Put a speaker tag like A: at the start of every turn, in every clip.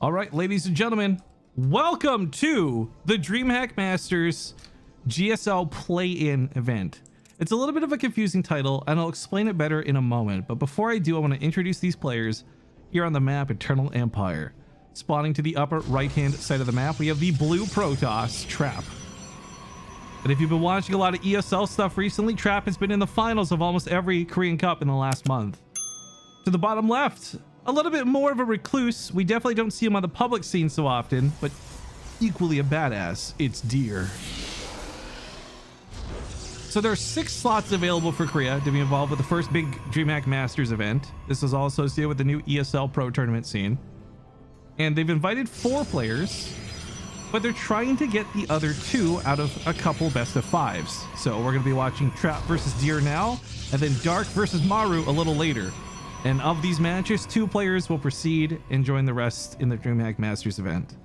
A: All right, ladies and gentlemen, welcome to the DreamHack Masters GSL play-in event. It's a little bit of a confusing title, and I'll explain it better in a moment. But before I do, I want to introduce these players here on the map, Eternal Empire. Spawning to the upper right-hand side of the map, we have the blue Protoss, Trap. And if you've been watching a lot of ESL stuff recently, Trap has been in the finals of almost every Korean Cup in the last month. To the bottom left, a little bit more of a recluse. We definitely don't see him on the public scene so often, but equally a badass. It's Deer. So there are 6 slots available for Korea to be involved with the first big DreamHack Masters event. This is all associated with the new ESL Pro tournament scene. And they've invited 4 players, but they're trying to get the other 2 out of a couple best of 5s. So we're going to be watching Trap versus Deer now, and then Dark versus Maru a little later. And of these matches, 2 players will proceed and join the rest in the DreamHack Masters event.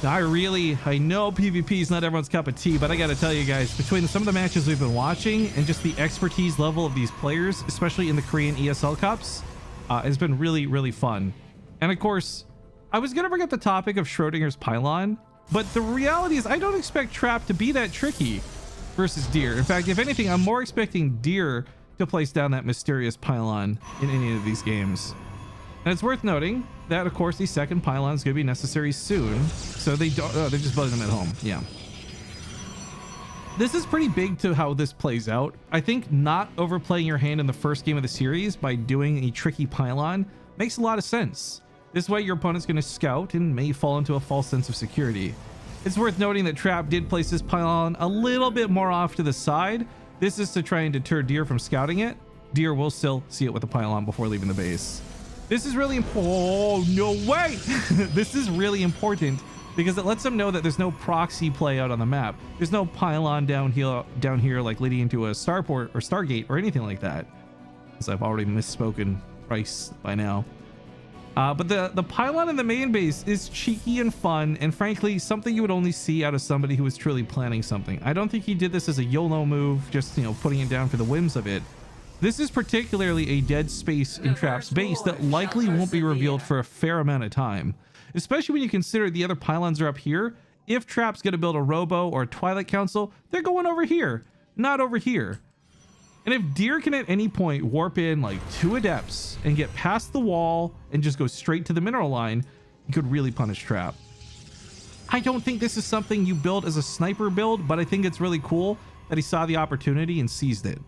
A: Now, I know PvP is not everyone's cup of tea, but I got to tell you guys, between some of the matches we've been watching and just the expertise level of these players, especially in the Korean ESL Cups, has been really, really fun. And of course, I was going to bring up the topic of Schrodinger's Pylon, but the reality is I don't expect Trap to be that tricky versus Deer. In fact, if anything, I'm more expecting Deer to place down that mysterious pylon in any of these games. And it's worth noting that, of course, the second pylon is going to be necessary soon. So they don't, they're just building them at home. Yeah. This is pretty big to how this plays out. I think not overplaying your hand in the first game of the series by doing a tricky pylon makes a lot of sense. This way your opponent's going to scout and may fall into a false sense of security. It's worth noting that Trap did place this pylon a little bit more off to the side. This is to try and deter Deer from scouting it. Deer will still see it with the pylon before leaving the base. This is really important. Oh, no way. This is really important because it lets them know that there's no proxy play out on the map. There's no pylon down here like leading into a starport or Stargate or anything like that. As I've already misspoken twice by now. But the pylon in the main base is cheeky and fun, and frankly, something you would only see out of somebody who was truly planning something. I don't think he did this as a YOLO move, just, putting it down for the whims of it. This is particularly a dead space in Trap's base that likely won't be revealed for a fair amount of time, especially when you consider the other pylons are up here. If Trap's going to build a Robo or a Twilight Council, they're going over here, not over here. And if Deer can at any point warp in like 2 Adepts and get past the wall and just go straight to the mineral line, he could really punish Trap. I don't think this is something you build as a sniper build, but I think it's really cool that he saw the opportunity and seized it.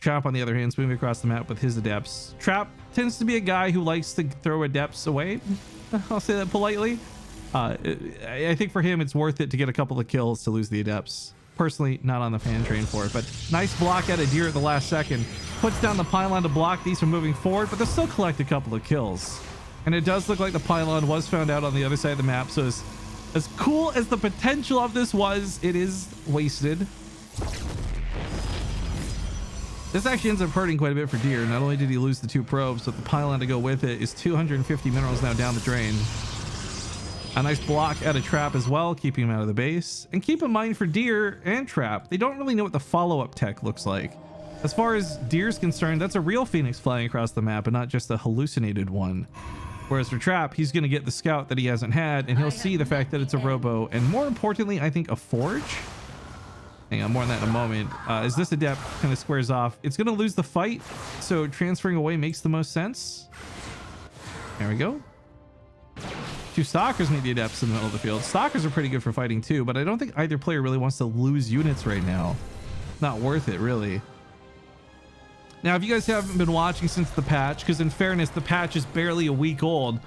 A: Trap, on the other hand, is moving across the map with his Adepts. Trap tends to be a guy who likes to throw Adepts away. I'll say that politely. I think for him, it's worth it to get a couple of kills to lose the Adepts. Personally, not on the fan train for it, but nice block out of Deer at the last second. Puts down the pylon to block these from moving forward, but they'll still collect a couple of kills. And it does look like the pylon was found out on the other side of the map, so as cool as the potential of this was, it is wasted. This actually ends up hurting quite a bit for Deer. Not only did he lose the 2 probes, but the pylon to go with it is 250 minerals now down the drain. A nice block out of Trap as well, keeping him out of the base. And keep in mind for Deer and Trap, they don't really know what the follow-up tech looks like. As far as Deer's concerned, that's a real Phoenix flying across the map and not just a hallucinated one. Whereas for Trap, he's going to get the scout that he hasn't had, and he'll see the fact that it's a Robo, and more importantly, I think a Forge. Hang on, more on that in a moment. As this Adept kind of squares off, it's going to lose the fight, so transferring away makes the most sense. There we go. 2 Stalkers need the Adepts in the middle of the field. Stalkers are pretty good for fighting too, but I don't think either player really wants to lose units right now. Not worth it, really. Now, if you guys haven't been watching since the patch, because in fairness, the patch is barely a week old,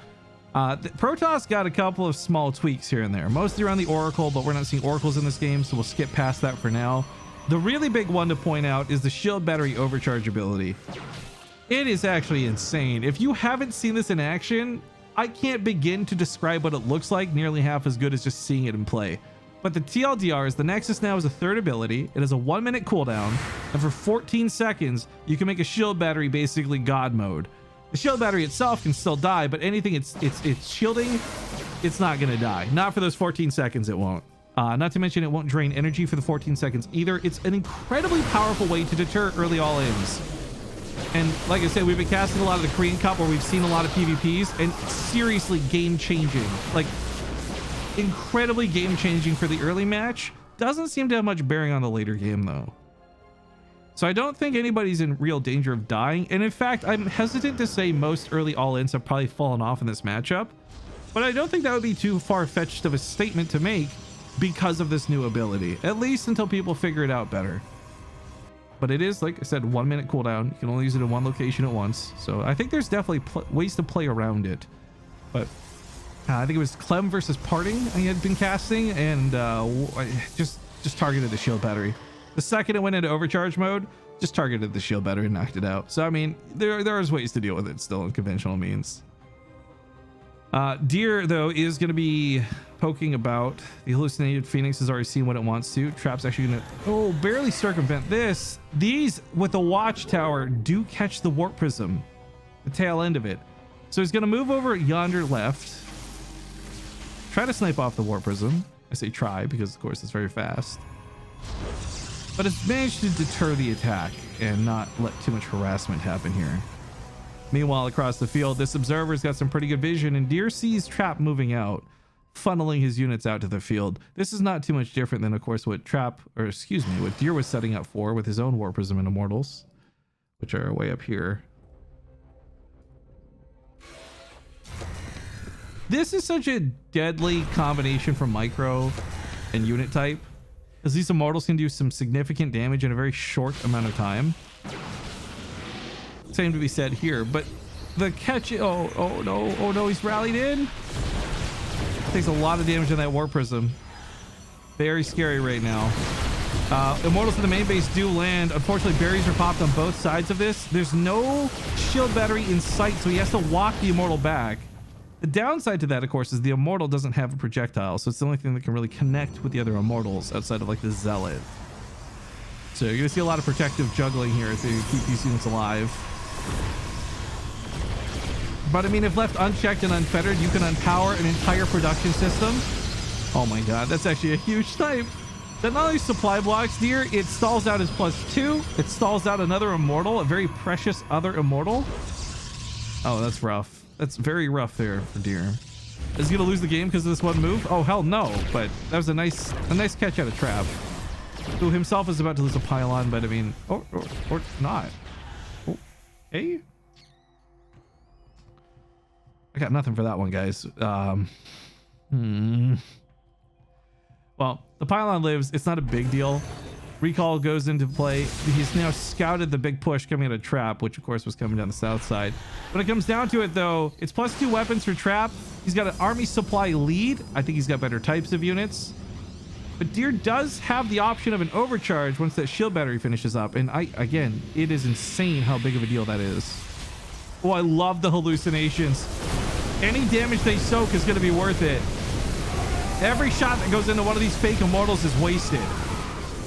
A: Protoss got a couple of small tweaks here and there. Mostly around the Oracle, but we're not seeing Oracles in this game, so we'll skip past that for now. The really big one to point out is the shield battery overcharge ability. It is actually insane. If you haven't seen this in action, I can't begin to describe what it looks like, nearly half as good as just seeing it in play. But the TLDR is the Nexus now is a 3rd ability. It has a 1-minute cooldown, and for 14 seconds, you can make a shield battery basically God mode. The shield battery itself can still die, but anything it's shielding, it's not going to die. Not for those 14 seconds, it won't. Not to mention it won't drain energy for the 14 seconds either. It's an incredibly powerful way to deter early all-ins. And like I said, we've been casting a lot of the Korean Cup where we've seen a lot of PvPs, and seriously game changing, like incredibly game changing for the early match. Doesn't seem to have much bearing on the later game though. So I don't think anybody's in real danger of dying. And in fact, I'm hesitant to say most early all-ins have probably fallen off in this matchup, but I don't think that would be too far-fetched of a statement to make because of this new ability, at least until people figure it out better. But it is, like I said, 1 minute cooldown. You can only use it in one location at once. So I think there's definitely ways to play around it. But I think it was Clem versus Parting I had been casting, and I just targeted the shield battery. The second it went into overcharge mode, just targeted the shield battery and knocked it out. So I mean, there's ways to deal with it still in conventional means. Deer though is going to be poking about. The hallucinated Phoenix has already seen what it wants to. Trap's actually going to barely circumvent this. These with the watchtower do catch the warp prism, the tail end of it. So he's going to move over yonder left, try to snipe off the warp prism. I say try because of course it's very fast, but it's managed to deter the attack and not let too much harassment happen here. Meanwhile, across the field, this observer's got some pretty good vision, and Deer sees Trap moving out, funneling his units out to the field. This is not too much different than, of course, what what Deer was setting up for with his own War Prism and Immortals, which are way up here. This is such a deadly combination from micro and unit type, as these Immortals can do some significant damage in a very short amount of time. Same to be said here, but the catch, oh no, he's rallied in. Takes a lot of damage on that War Prism. Very scary right now. Immortals in the main base do land. Unfortunately, berries are popped on both sides of this. There's no shield battery in sight, so he has to walk the Immortal back. The downside to that, of course, is the Immortal doesn't have a projectile, so it's the only thing that can really connect with the other Immortals outside of like the Zealot. So you're gonna see a lot of protective juggling here as they keep these units alive. But I mean, if left unchecked and unfettered, you can unpower an entire production system. Oh my god, that's actually a huge snipe. That not only supply blocks Deer, it stalls out his +2. It stalls out another Immortal, a very precious other Immortal. Oh, that's rough. That's very rough there for Deer. Is he gonna lose the game because of this one move? Oh hell no! But that was a nice catch out of Trap, who himself is about to lose a pylon. But I mean, or not. Hey, I got nothing for that one, guys. Well, the pylon lives. It's not a big deal. Recall goes into play. He's now scouted the big push coming out of Trap, which of course was coming down the south side. When it comes down to it though, it's +2 weapons for Trap. He's got an army supply lead. I think he's got better types of units. But Deer does have the option of an overcharge once that shield battery finishes up. And again, it is insane how big of a deal that is. Oh, I love the hallucinations. Any damage they soak is going to be worth it. Every shot that goes into one of these fake Immortals is wasted.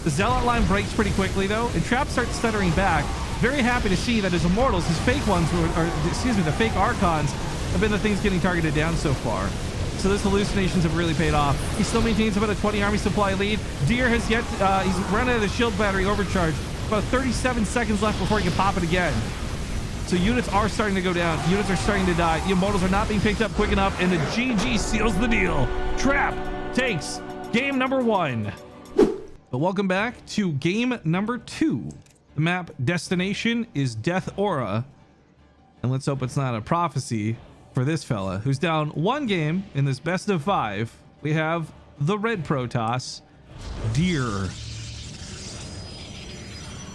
A: The Zealot line breaks pretty quickly though, and Trap starts stuttering back. Very happy to see that his Immortals, his fake ones, the fake Archons, have been the things getting targeted down so far. So those hallucinations have really paid off. He still maintains about a 20 army supply lead. Deer has yet, he's run out of the shield battery overcharge. About 37 seconds left before he can pop it again. So units are starting to go down. Units are starting to die. The Immortals are not being picked up quick enough, and the GG seals the deal. Trap takes game number 1. But welcome back to game number 2. The map destination is Death Aura. And let's hope it's not a prophecy for this fella who's down 1 game in this best of 5. We have the red Protoss, Deer.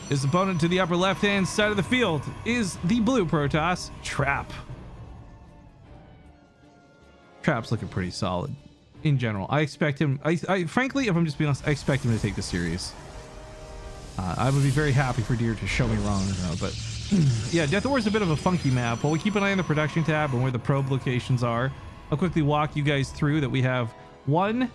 A: His opponent to the upper left-hand side of the field is the blue Protoss, Trap. Trap's looking pretty solid in general. I expect him, I frankly, if I'm just being honest, I expect him to take this series. I would be very happy for Deer to show me wrong, but yeah, Death Aura is a bit of a funky map. While we keep an eye on the production tab and where the probe locations are, I'll quickly walk you guys through that we have 1,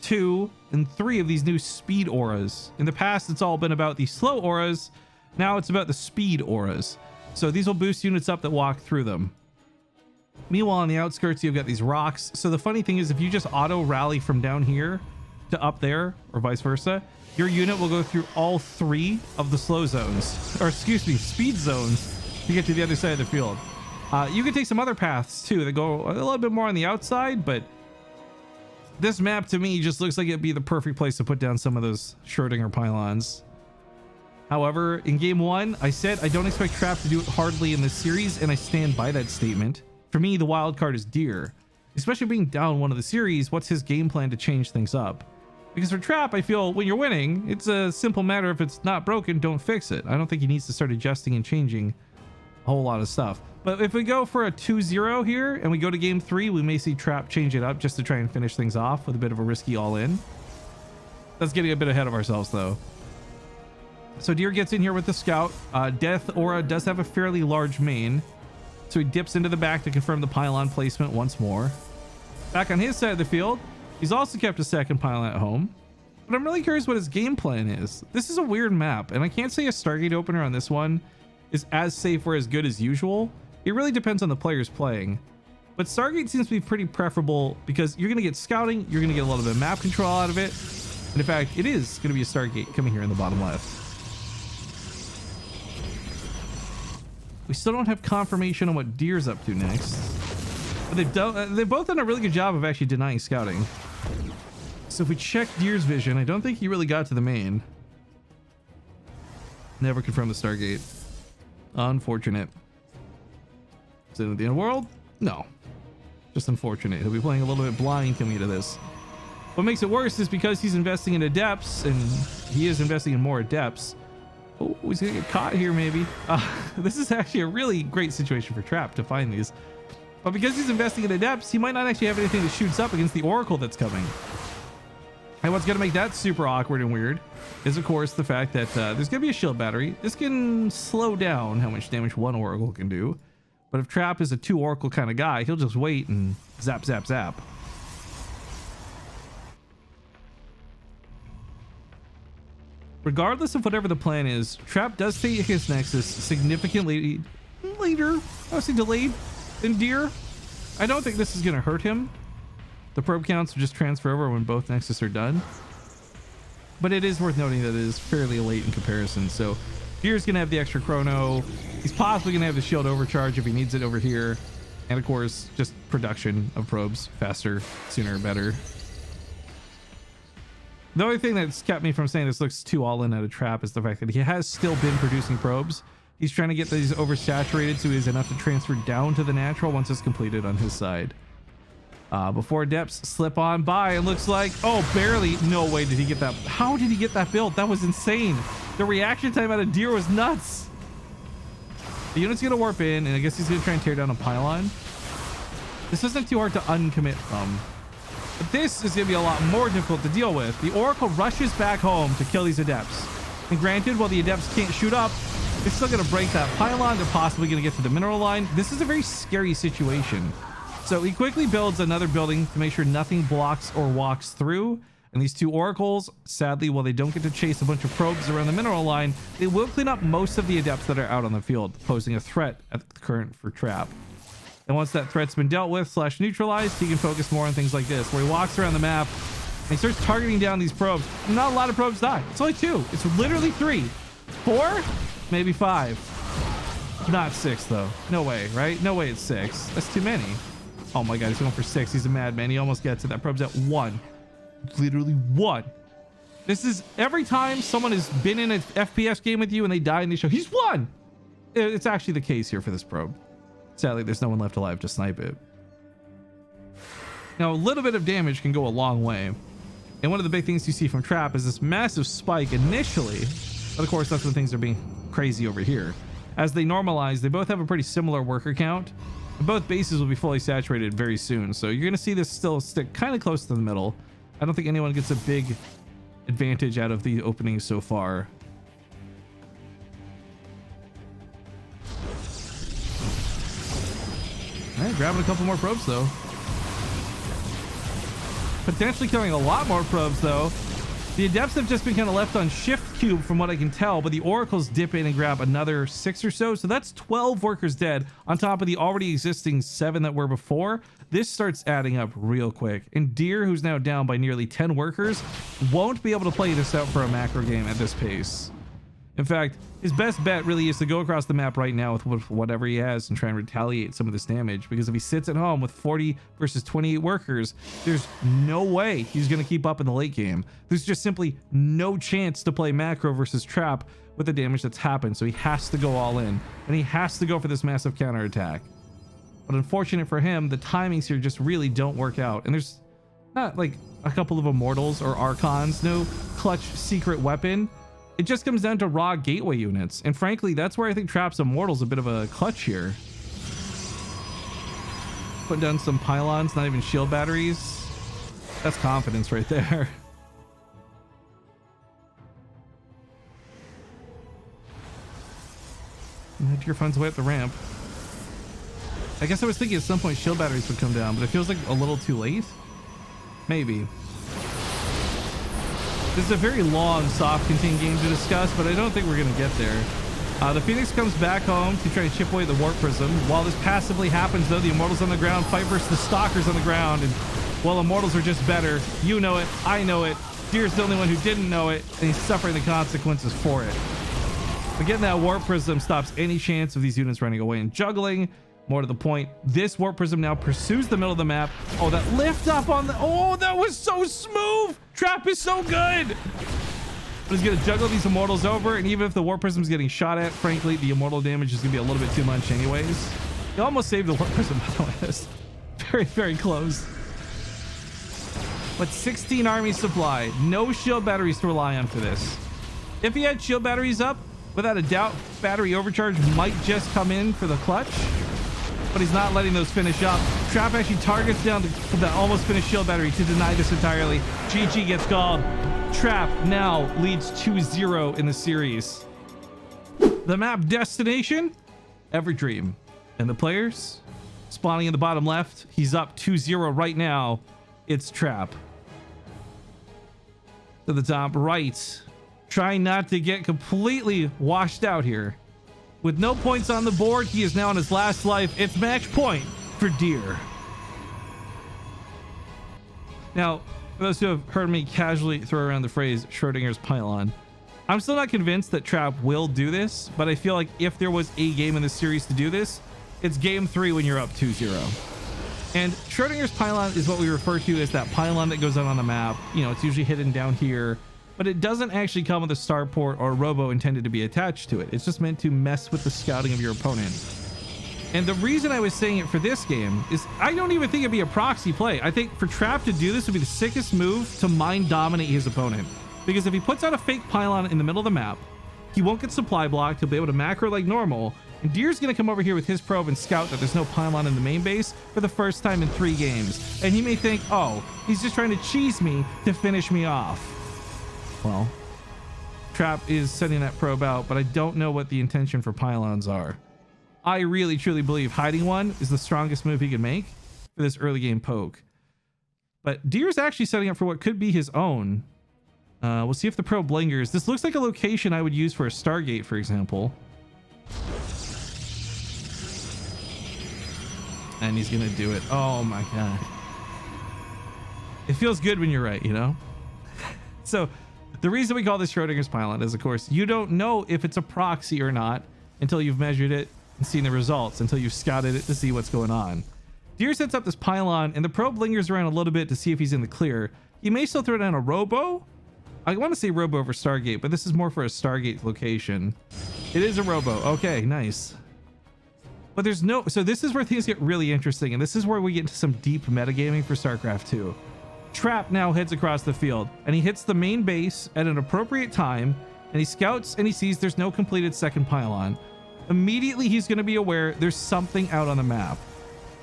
A: 2, and 3 of these new speed auras. In the past, it's all been about the slow auras. Now it's about the speed auras. So these will boost units up that walk through them. Meanwhile, on the outskirts, you've got these rocks. So the funny thing is, if you just auto rally from down here to up there, or vice versa, your unit will go through all 3 of the slow zones, or excuse me, speed zones to get to the other side of the field. You can take some other paths too that go a little bit more on the outside, but this map to me just looks like it'd be the perfect place to put down some of those Schrodinger pylons. However, in game 1, I said I don't expect Trap to do it hardly in this series, and I stand by that statement. For me, the wild card is Deer. Especially being down one of the series, what's his game plan to change things up? Because for Trap, I feel when you're winning, it's a simple matter. If it's not broken, don't fix it. I don't think he needs to start adjusting and changing a whole lot of stuff. But if we go for a 2-0 here and we go to game 3, we may see Trap change it up just to try and finish things off with a bit of a risky all-in. That's getting a bit ahead of ourselves though. So Deer gets in here with the scout. Death Aura does have a fairly large main, so he dips into the back to confirm the pylon placement once more. Back on his side of the field, he's also kept a second pylon at home, but I'm really curious what his game plan is. This is a weird map, and I can't say a Stargate opener on this one is as safe or as good as usual. It really depends on the players playing, but Stargate seems to be pretty preferable because you're going to get scouting, you're going to get a little bit of map control out of it, and in fact, it is going to be a Stargate coming here in the bottom left. We still don't have confirmation on what Deer's up to next, but they've both done a really good job of actually denying scouting. So if we check Deer's vision, I don't think he really got to the main. Never confirmed the Stargate. Unfortunate. Is it in the end world? No. Just unfortunate. He'll be playing a little bit blind coming into this. What makes it worse is because he's investing in adepts, and he is investing in more adepts. Oh, he's gonna get caught here maybe. This is actually a really great situation for Trap to find these. But because he's investing in adepts, he might not actually have anything that shoots up against the Oracle that's coming. And what's gonna make that super awkward and weird is of course the fact that there's gonna be a shield battery. This can slow down how much damage one Oracle can do. But if Trap is a 2 Oracle kind of guy, he'll just wait and zap, zap, zap. Regardless of whatever the plan is, Trap does take his Nexus significantly later, obviously delayed, than Deer. I don't think this is going to hurt him. The probe counts will just transfer over when both Nexus are done. But it is worth noting that it is fairly late in comparison. So Deer's going to have the extra chrono. He's possibly going to have the shield overcharge if he needs it over here. And of course, just production of probes faster, sooner, better. The only thing that's kept me from saying this looks too all in at a Trap is the fact that he has still been producing probes. He's trying to get these oversaturated so he has enough to transfer down to the natural once it's completed on his side. Before depths slip on by, it looks like, oh, barely. No way did he get that. How did he get that build? That was insane. The reaction time out of Deer was nuts. The unit's going to warp in, and I guess he's going to try and tear down a pylon. This isn't too hard to uncommit from. But this is going to be a lot more difficult to deal with. The Oracle rushes back home to kill these adepts. And granted, while the adepts can't shoot up, they're still going to break that pylon. They're possibly going to get to the mineral line. This is a very scary situation. So he quickly builds another building to make sure nothing blocks or walks through. And these 2 Oracles, sadly, while they don't get to chase a bunch of probes around the mineral line, they will clean up most of the adepts that are out on the field, posing a threat at the current for Trap. And once that threat's been dealt with / neutralized, he can focus more on things like this, where he walks around the map and he starts targeting down these probes. Not a lot of probes die. It's only 2. It's literally 3. 4? Maybe 5. Not 6 though. No way, right? No way it's 6. That's too many. Oh my god, he's going for 6. He's a madman. He almost gets it. That probe's at 1. Literally 1. This is every time someone has been in an FPS game with you and they die and they show he's 1. It's actually the case here for this probe. Sadly, there's no one left alive to snipe it. Now, a little bit of damage can go a long way. And one of the big things you see from Trap is this massive spike initially. But of course, that's when things are being crazy over here. As they normalize, they both have a pretty similar worker count. And both bases will be fully saturated very soon. So you're going to see this still stick kind of close to the middle. I don't think anyone gets a big advantage out of the openings so far. Alright, grabbing a couple more probes though. Potentially killing a lot more probes though. The adepts have just been kind of left on shift cube from what I can tell, but the Oracles dip in and grab another 6 or so. So that's 12 workers dead on top of the already existing 7 that were before. This starts adding up real quick. And Deer, who's now down by nearly 10 workers, won't be able to play this out for a macro game at this pace. In fact, his best bet really is to go across the map right now with whatever he has and try and retaliate some of this damage, because if he sits at home with 40 versus 28 workers, there's no way he's going to keep up in the late game. There's just simply no chance to play macro versus trap with the damage that's happened, so he has to go all in, and he has to go for this massive counterattack. But unfortunate for him, the timings here just really don't work out, and there's not like a couple of immortals or archons, no clutch secret weapon. It just comes down to raw gateway units. And frankly, that's where I think Trap's Immortal's a bit of a clutch here. Putting down some pylons, not even shield batteries. That's confidence right there. And Deer finds a way up the ramp. I guess I was thinking at some point shield batteries would come down, but it feels like a little too late. Maybe. This is a very long soft contained game to discuss, but I don't think we're going to get there. The Phoenix comes back home to try and chip away the Warp Prism. While this passively happens, though, the Immortals on the ground fight versus the Stalkers on the ground. And while Immortals are just better, you know it, I know it. Deer's the only one who didn't know it, and he's suffering the consequences for it. But getting that Warp Prism stops any chance of these units running away and juggling. More to the point, this Warp Prism now pursues the middle of the map. Oh, that lift up on the... Oh, that was so smooth! Trap is so good! But he's going to juggle these Immortals over, and even if the Warp Prism is getting shot at, frankly, the Immortal damage is going to be a little bit too much anyways. He almost saved the Warp Prism, by the way. That's very, very close. But 16 army supply. No shield batteries to rely on for this. If he had shield batteries up, without a doubt, battery overcharge might just come in for the clutch. But he's not letting those finish up. Trap actually targets down the almost finished shield battery to deny this entirely. GG gets called. Trap now leads 2-0 in the series. The map destination, Everdream. And the players spawning in the bottom left. He's up 2-0 right now. It's Trap. To the top right. Trying not to get completely washed out here. With no points on the board, he is now on his last life. It's match point for Deer. Now, for those who have heard me casually throw around the phrase Schrodinger's pylon, I'm still not convinced that Trap will do this, but I feel like if there was a game in this series to do this, it's game 3 when you're up 2-0. And Schrodinger's pylon is what we refer to as that pylon that goes out on the map. You know, it's usually hidden down here, but it doesn't actually come with a starport or a robo intended to be attached to it. It's just meant to mess with the scouting of your opponent. And the reason I was saying it for this game is I don't even think it'd be a proxy play. I think for Trap to do this would be the sickest move to mind dominate his opponent. Because if he puts out a fake pylon in the middle of the map, he won't get supply blocked. He'll be able to macro like normal. And Deer's going to come over here with his probe and scout that there's no pylon in the main base for the first time in 3 games. And he may think, oh, he's just trying to cheese me to finish me off. Well, Trap is sending that probe out, but I don't know what the intention for pylons are. I really, truly believe hiding one is the strongest move he can make for this early game poke. But Deer's actually setting up for what could be his own. We'll see if the probe lingers. This looks like a location I would use for a Stargate, for example. And he's going to do it. Oh my God. It feels good when you're right, you know? So the reason we call this Schrodinger's pylon is, of course, you don't know if it's a proxy or not until you've measured it and seen the results, until you've scouted it to see what's going on. Deer sets up this pylon, and the probe lingers around a little bit to see if he's in the clear. He may still throw down a robo. I want to say robo over Stargate, but this is more for a Stargate location. It is a robo. Okay, nice. But there's no... So this is where things get really interesting, and this is where we get into some deep metagaming for StarCraft 2. Trap now heads across the field, and he hits the main base at an appropriate time, and he scouts and he sees there's no completed second pylon. Immediately he's going to be aware there's something out on the map,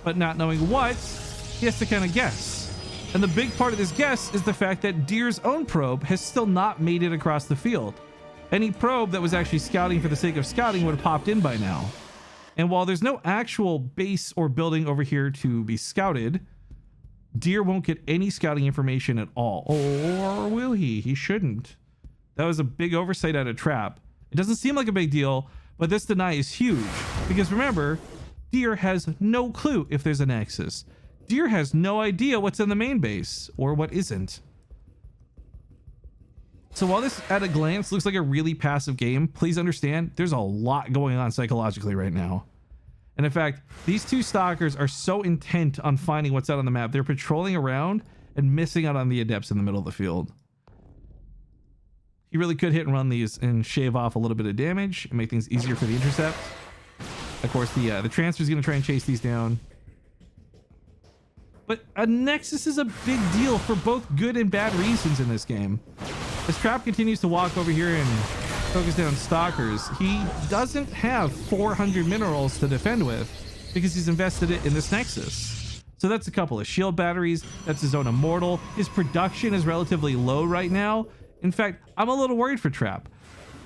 A: but not knowing what, he has to kind of guess. And the big part of this guess is the fact that Deer's own probe has still not made it across the field. Any probe that was actually scouting for the sake of scouting would have popped in by now. And while there's no actual base or building over here to be scouted, Deer won't get any scouting information at all. Or will he? He shouldn't. That was a big oversight out of Trap. It doesn't seem like a big deal, but this deny is huge. Because remember, Deer has no clue if there's a Nexus. Deer has no idea what's in the main base or what isn't. So while this at a glance looks like a really passive game, please understand there's a lot going on psychologically right now. And in fact, these two stalkers are so intent on finding what's out on the map, they're patrolling around and missing out on the adepts in the middle of the field. He really could hit and run these and shave off a little bit of damage and make things easier for the intercept. Of course, the transfer is going to try and chase these down. But a Nexus is a big deal for both good and bad reasons in this game. As Trap continues to walk over here and focus down stalkers, he doesn't have 400 minerals to defend with because he's invested it in this Nexus. So that's a couple of shield batteries. That's his own immortal. His production is relatively low right now. In fact, I'm a little worried for Trap.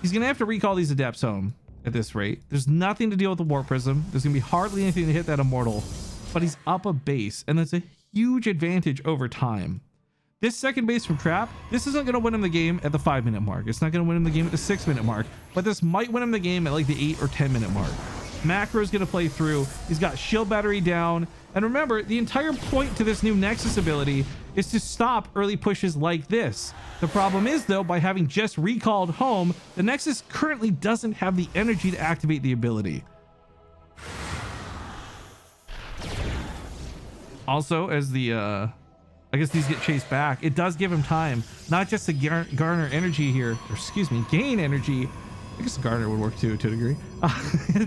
A: He's going to have to recall these adepts home at this rate. There's nothing to deal with the warp prism. There's going to be hardly anything to hit that immortal, but he's up a base, and that's a huge advantage over time. This second base from Trap, this isn't going to win him the game at the 5-minute mark. It's not going to win him the game at the 6-minute mark, but this might win him the game at like the 8 or 10-minute mark. Macro's going to play through. He's got shield battery down. And remember, the entire point to this new Nexus ability is to stop early pushes like this. The problem is, though, by having just recalled home, the Nexus currently doesn't have the energy to activate the ability. Also, as the, I guess these get chased back, it does give him time, not just to garner energy here, or excuse me, gain energy. I guess garner would work too, to a degree,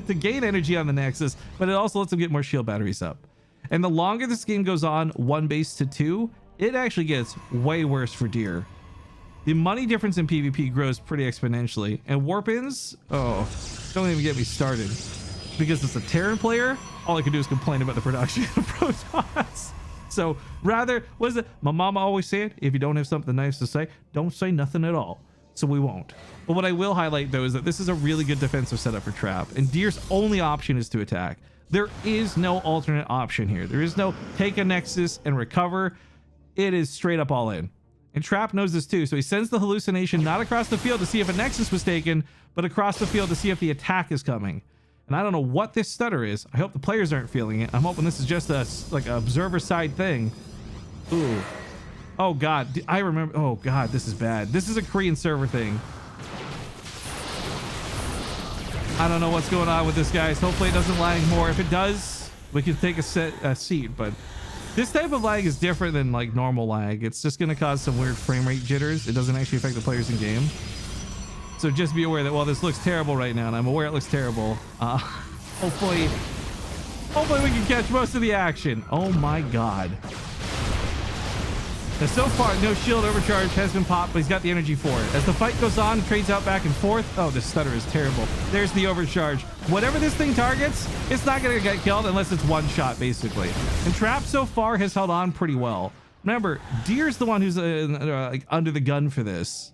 A: to gain energy on the Nexus, but it also lets him get more shield batteries up. And the longer this game goes on, 1 base to 2, it actually gets way worse for Deer. The money difference in PvP grows pretty exponentially, and warp-ins, oh, don't even get me started. Because it's a Terran player, all I can do is complain about the production of protons. So rather, what is it? My mama always said, if you don't have something nice to say, don't say nothing at all. So we won't. But what I will highlight, though, is that this is a really good defensive setup for Trap, and Deer's only option is to attack. There is no alternate option here. There is no take a Nexus and recover. It is straight up all in. And Trap knows this too, so he sends the hallucination not across the field to see if a Nexus was taken, but across the field to see if the attack is coming. And I don't know what this stutter is. I hope the players aren't feeling it. I'm hoping this is just a like an observer side thing. Ooh. Oh god, I remember. Oh god, this is bad. This is a Korean server thing. I don't know what's going on with this, guys. Hopefully it doesn't lag more. If it does, we can take a seat. But this type of lag is different than like normal lag. It's just going to cause some weird frame rate jitters. It doesn't actually affect the players in game. So just be aware that while this looks terrible right now, and I'm aware it looks terrible, hopefully we can catch most of the action. Oh my god. Now, so far, no shield overcharge has been popped, but he's got the energy for it. As the fight goes on, trades out back and forth. Oh, this stutter is terrible. There's the overcharge. Whatever this thing targets, it's not going to get killed unless it's one shot, basically. And Trap so far has held on pretty well. Remember, Deer's the one who's like under the gun for this.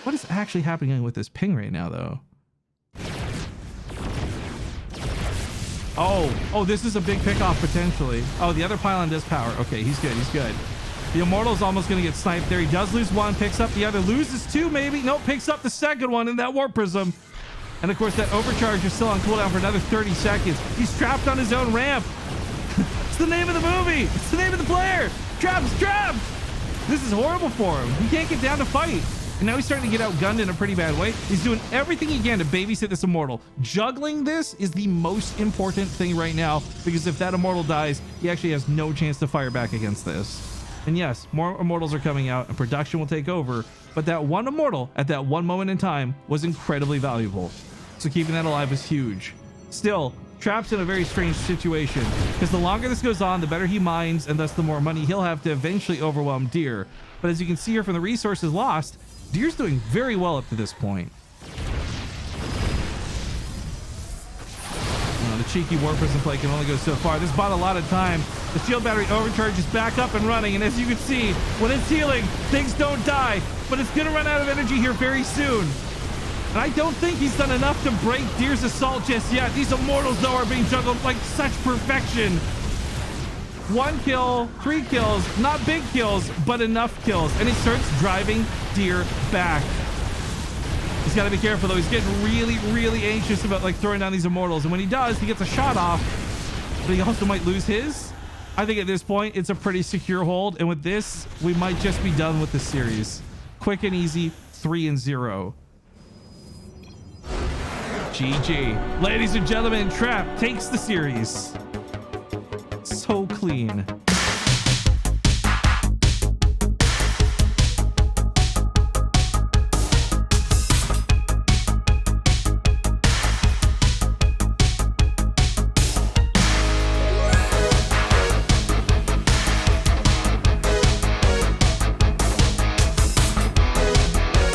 A: What is actually happening with this ping right now, though? Oh, this is a big pickoff potentially. Oh, the other pylon does power. Okay, he's good. He's good. The Immortal's almost going to get sniped there. He does lose one, picks up the other, loses two maybe. Nope, picks up the second one in that Warp Prism. And of course, that overcharge is still on cooldown for another 30 seconds. He's trapped on his own ramp. It's the name of the movie. It's the name of the player. Trapped. This is horrible for him. He can't get down to fight. And now he's starting to get outgunned in a pretty bad way. He's doing everything he can to babysit this Immortal. Juggling this is the most important thing right now, because if that Immortal dies, he actually has no chance to fire back against this. And yes, more Immortals are coming out and production will take over, but that one Immortal at that one moment in time was incredibly valuable. So keeping that alive is huge. Still, Trap's in a very strange situation, because the longer this goes on, the better he mines, and thus the more money he'll have to eventually overwhelm Deer. But as you can see here from the resources lost, Deer's doing very well up to this point. The cheeky Warp Prism play can only go so far. This bought a lot of time. The shield battery overcharge is back up and running, and as you can see, when it's healing, things don't die, but it's gonna run out of energy here very soon. And I don't think he's done enough to break Deer's assault just yet. These Immortals, though, are being juggled like such perfection. 1 kill, 3 kills, not big kills, but enough kills. And he starts driving Deer back. He's got to be careful, though. He's getting really, really anxious about like throwing down these Immortals. And when he does, he gets a shot off, but he also might lose his. I think at this point, it's a pretty secure hold. And with this, we might just be done with the series. Quick Quick and easy, 3-0. GG. Ladies and gentlemen, Trap takes the series. So clean.